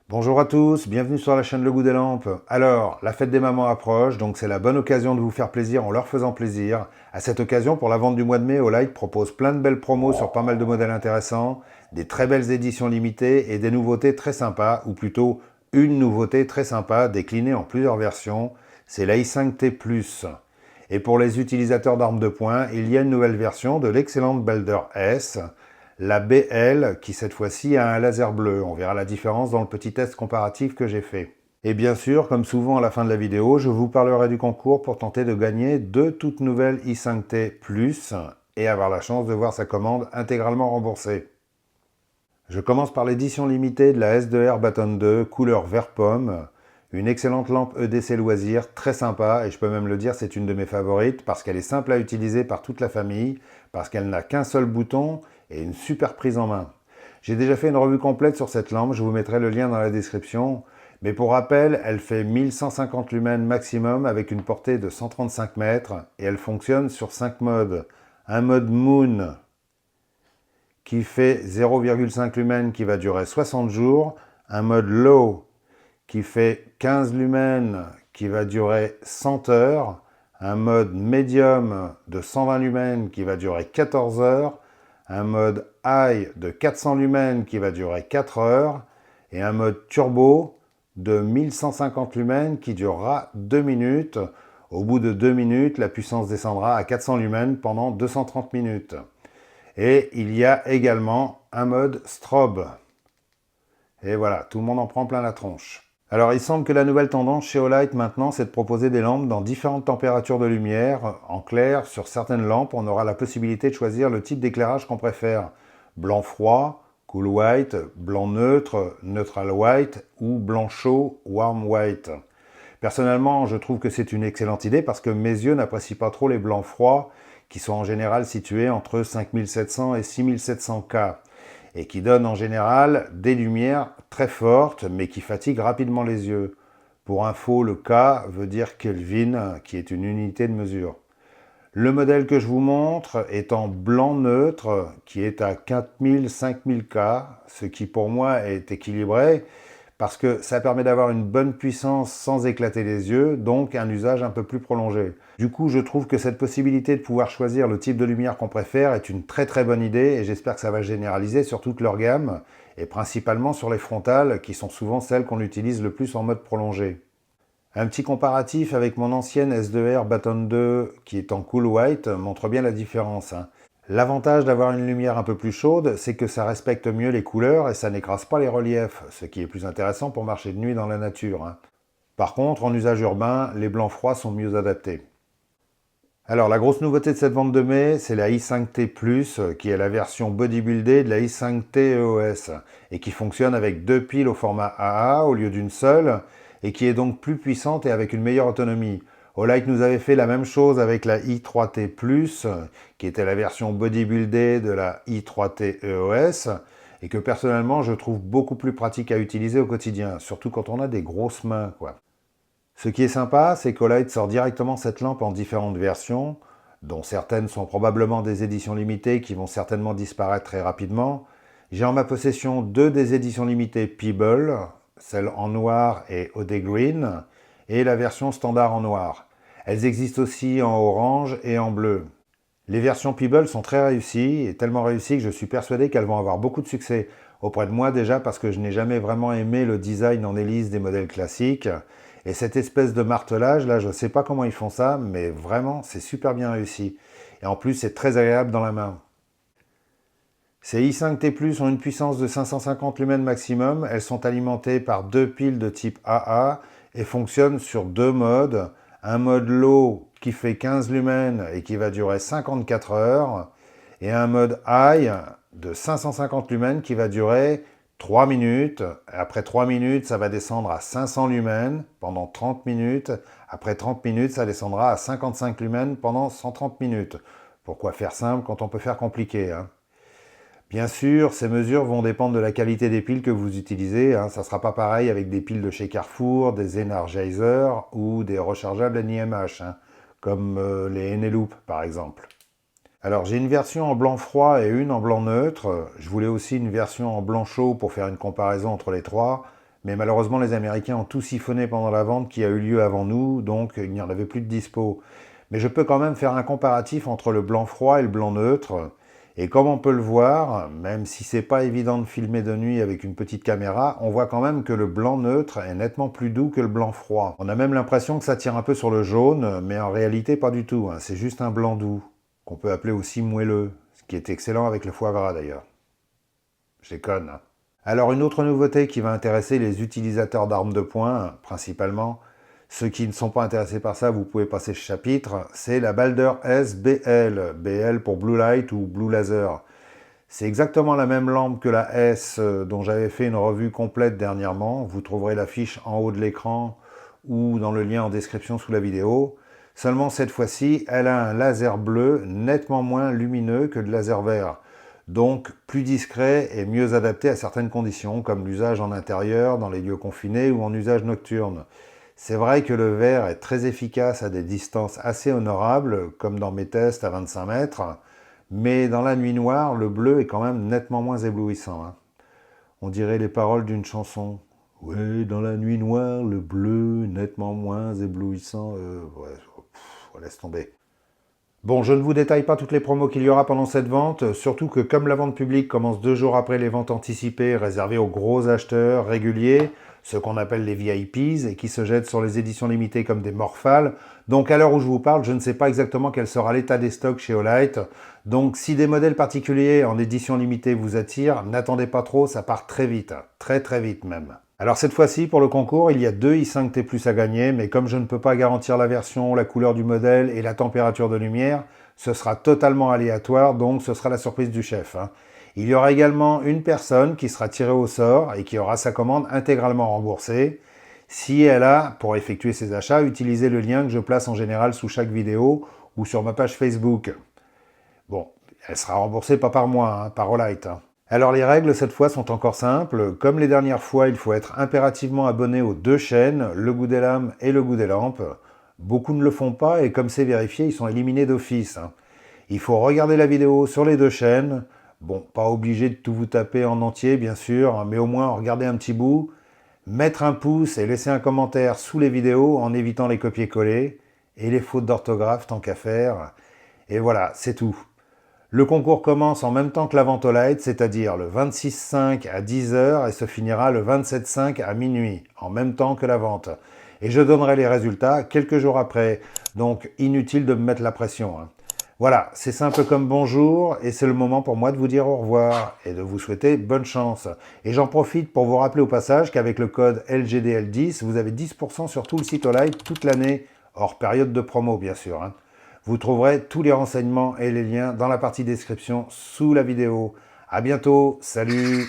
Bonjour à tous, bienvenue sur la chaîne Le Goût des Lampes. Alors, la fête des mamans approche, donc c'est la bonne occasion de vous faire plaisir en leur faisant plaisir. À cette occasion, pour la vente du mois de mai, Olight propose plein de belles promos sur pas mal de modèles intéressants, des très belles éditions limitées et des nouveautés très sympas, ou plutôt une nouveauté très sympa déclinée en plusieurs versions, c'est la i5T+. Et pour les utilisateurs d'armes de poing, il y a une nouvelle version de l'excellente Balder S, la BL qui cette fois-ci a un laser bleu. On verra la différence dans le petit test comparatif que j'ai fait. Et bien sûr, comme souvent à la fin de la vidéo, je vous parlerai du concours pour tenter de gagner deux toutes nouvelles i5T Plus et avoir la chance de voir sa commande intégralement remboursée. Je commence par l'édition limitée de la S2R Baton 2 couleur vert pomme, une excellente lampe EDC loisir, très sympa, et je peux même le dire, c'est une de mes favorites parce qu'elle est simple à utiliser par toute la famille, parce qu'elle n'a qu'un seul bouton et une super prise en main. J'ai déjà fait une revue complète sur cette lampe, je vous mettrai le lien dans la description, mais pour rappel, elle fait 1150 lumens maximum avec une portée de 135 mètres et elle fonctionne sur 5 modes. Un mode Moon, qui fait 0,5 lumens qui va durer 60 jours, un mode low qui fait 15 lumens qui va durer 100 heures, un mode médium de 120 lumens qui va durer 14 heures, un mode high de 400 lumens qui va durer 4 heures et un mode turbo de 1150 lumens qui durera 2 minutes. Au bout de 2 minutes, la puissance descendra à 400 lumens pendant 230 minutes. Et il y a également un mode strobe. Et voilà, tout le monde en prend plein la tronche. Alors il semble que la nouvelle tendance chez Olight maintenant, c'est de proposer des lampes dans différentes températures de lumière. En clair, sur certaines lampes, on aura la possibilité de choisir le type d'éclairage qu'on préfère. Blanc froid, cool white, blanc neutre, neutral white ou blanc chaud, warm white. Personnellement, je trouve que c'est une excellente idée parce que mes yeux n'apprécient pas trop les blancs froids qui sont en général situés entre 5700 et 6700 K et qui donnent en général des lumières très fortes mais qui fatiguent rapidement les yeux. Pour info, le K veut dire Kelvin, qui est une unité de mesure. Le modèle que je vous montre est en blanc neutre, qui est à 4000-5000 K, ce qui pour moi est équilibré, parce que ça permet d'avoir une bonne puissance sans éclater les yeux, donc un usage un peu plus prolongé. Du coup, je trouve que cette possibilité de pouvoir choisir le type de lumière qu'on préfère est une très bonne idée, et j'espère que ça va généraliser sur toute leur gamme, et principalement sur les frontales, qui sont souvent celles qu'on utilise le plus en mode prolongé. Un petit comparatif avec mon ancienne S2R Baton 2 qui est en cool white montre bien la différence. L'avantage d'avoir une lumière un peu plus chaude, c'est que ça respecte mieux les couleurs et ça n'écrase pas les reliefs, ce qui est plus intéressant pour marcher de nuit dans la nature. Par contre, en usage urbain, les blancs froids sont mieux adaptés. Alors, la grosse nouveauté de cette vente de mai, c'est la i5T+, qui est la version bodybuildée de la i5T EOS, et qui fonctionne avec deux piles au format AA au lieu d'une seule, et qui est donc plus puissante et avec une meilleure autonomie. Olight nous avait fait la même chose avec la i3T+, qui était la version bodybuildée de la i3T EOS, et que personnellement je trouve beaucoup plus pratique à utiliser au quotidien, surtout quand on a des grosses mains, quoi. Ce qui est sympa, c'est qu'Olight sort directement cette lampe en différentes versions, dont certaines sont probablement des éditions limitées qui vont certainement disparaître très rapidement. J'ai en ma possession deux des éditions limitées Peeble, celle en noir et OD Green, et la version standard en noir. Elles existent aussi en orange et en bleu. Les versions Peeble sont très réussies, et tellement réussies que je suis persuadé qu'elles vont avoir beaucoup de succès auprès de moi déjà parce que je n'ai jamais vraiment aimé le design en hélice des modèles classiques. Et cette espèce de martelage, là, je ne sais pas comment ils font ça, mais vraiment, c'est super bien réussi. Et en plus, c'est très agréable dans la main. Ces i5T+, ont une puissance de 550 lumens maximum. Elles sont alimentées par deux piles de type AA et fonctionnent sur deux modes. Un mode low qui fait 15 lumens et qui va durer 54 heures. Et un mode high de 550 lumens qui va durer 3 minutes. Après 3 minutes, ça va descendre à 500 lumens pendant 30 minutes. Après 30 minutes, ça descendra à 55 lumens pendant 130 minutes. Pourquoi faire simple quand on peut faire compliqué, hein? Bien sûr, ces mesures vont dépendre de la qualité des piles que vous utilisez. Ça ne sera pas pareil avec des piles de chez Carrefour, des Energizer ou des rechargeables NIMH, comme les Eneloop par exemple. Alors j'ai une version en blanc froid et une en blanc neutre. Je voulais aussi une version en blanc chaud pour faire une comparaison entre les trois. Mais malheureusement, les Américains ont tout siphonné pendant la vente qui a eu lieu avant nous, donc il n'y en avait plus de dispo. Mais je peux quand même faire un comparatif entre le blanc froid et le blanc neutre. Et comme on peut le voir, même si c'est pas évident de filmer de nuit avec une petite caméra, on voit quand même que le blanc neutre est nettement plus doux que le blanc froid. On a même l'impression que ça tire un peu sur le jaune, mais en réalité pas du tout, hein. C'est juste un blanc doux, qu'on peut appeler aussi moelleux, ce qui est excellent avec le foie gras d'ailleurs. Je déconne, hein. Alors une autre nouveauté qui va intéresser les utilisateurs d'armes de poing, principalement, ceux qui ne sont pas intéressés par ça, vous pouvez passer ce chapitre, c'est la Balder S BL, BL pour Blue Light ou Blue Laser. C'est exactement la même lampe que la S dont j'avais fait une revue complète dernièrement. Vous trouverez la fiche en haut de l'écran ou dans le lien en description sous la vidéo. Seulement cette fois-ci, elle a un laser bleu nettement moins lumineux que le laser vert. Donc plus discret et mieux adapté à certaines conditions, comme l'usage en intérieur, dans les lieux confinés ou en usage nocturne. C'est vrai que le vert est très efficace à des distances assez honorables, comme dans mes tests à 25 mètres, mais dans la nuit noire, le bleu est quand même nettement moins éblouissant, hein. On dirait les paroles d'une chanson. Ouais, dans la nuit noire, le bleu nettement moins éblouissant. Ouais, laisse tomber. Bon, je ne vous détaille pas toutes les promos qu'il y aura pendant cette vente, surtout que comme la vente publique commence 2 jours après les ventes anticipées réservées aux gros acheteurs réguliers, ceux qu'on appelle les VIPs et qui se jettent sur les éditions limitées comme des morphales, donc à l'heure où je vous parle, je ne sais pas exactement quel sera l'état des stocks chez Olight, donc si des modèles particuliers en édition limitée vous attirent, n'attendez pas trop, ça part très vite, très très vite même. Alors cette fois-ci, pour le concours, il y a 2 i5T+ à gagner, mais comme je ne peux pas garantir la version, la couleur du modèle et la température de lumière, ce sera totalement aléatoire, donc ce sera la surprise du chef, hein. Il y aura également une personne qui sera tirée au sort et qui aura sa commande intégralement remboursée, si elle a, pour effectuer ses achats, utilisé le lien que je place en général sous chaque vidéo ou sur ma page Facebook. Bon, elle sera remboursée pas par moi, hein, par Olight, hein. Alors les règles cette fois sont encore simples. Comme les dernières fois, il faut être impérativement abonné aux 2 chaînes, Le Goût des Lames et Le Goût des Lampes. Beaucoup ne le font pas et comme c'est vérifié, ils sont éliminés d'office, hein. Il faut regarder la vidéo sur les 2 chaînes. Bon, pas obligé de tout vous taper en entier bien sûr, mais au moins regarder un petit bout, mettre un pouce et laisser un commentaire sous les vidéos en évitant les copier-coller et les fautes d'orthographe tant qu'à faire. Et voilà, c'est tout. Le concours commence en même temps que la vente Olight, c'est-à-dire le 26/5 à 10h et se finira le 27/5 à minuit, en même temps que la vente. Et je donnerai les résultats quelques jours après, donc inutile de me mettre la pression, hein. Voilà, c'est simple comme bonjour et c'est le moment pour moi de vous dire au revoir et de vous souhaiter bonne chance. Et j'en profite pour vous rappeler au passage qu'avec le code LGDL10, vous avez 10% sur tout le site Olight toute l'année, hors période de promo bien sûr, hein. Vous trouverez tous les renseignements et les liens dans la partie description sous la vidéo. À bientôt, salut!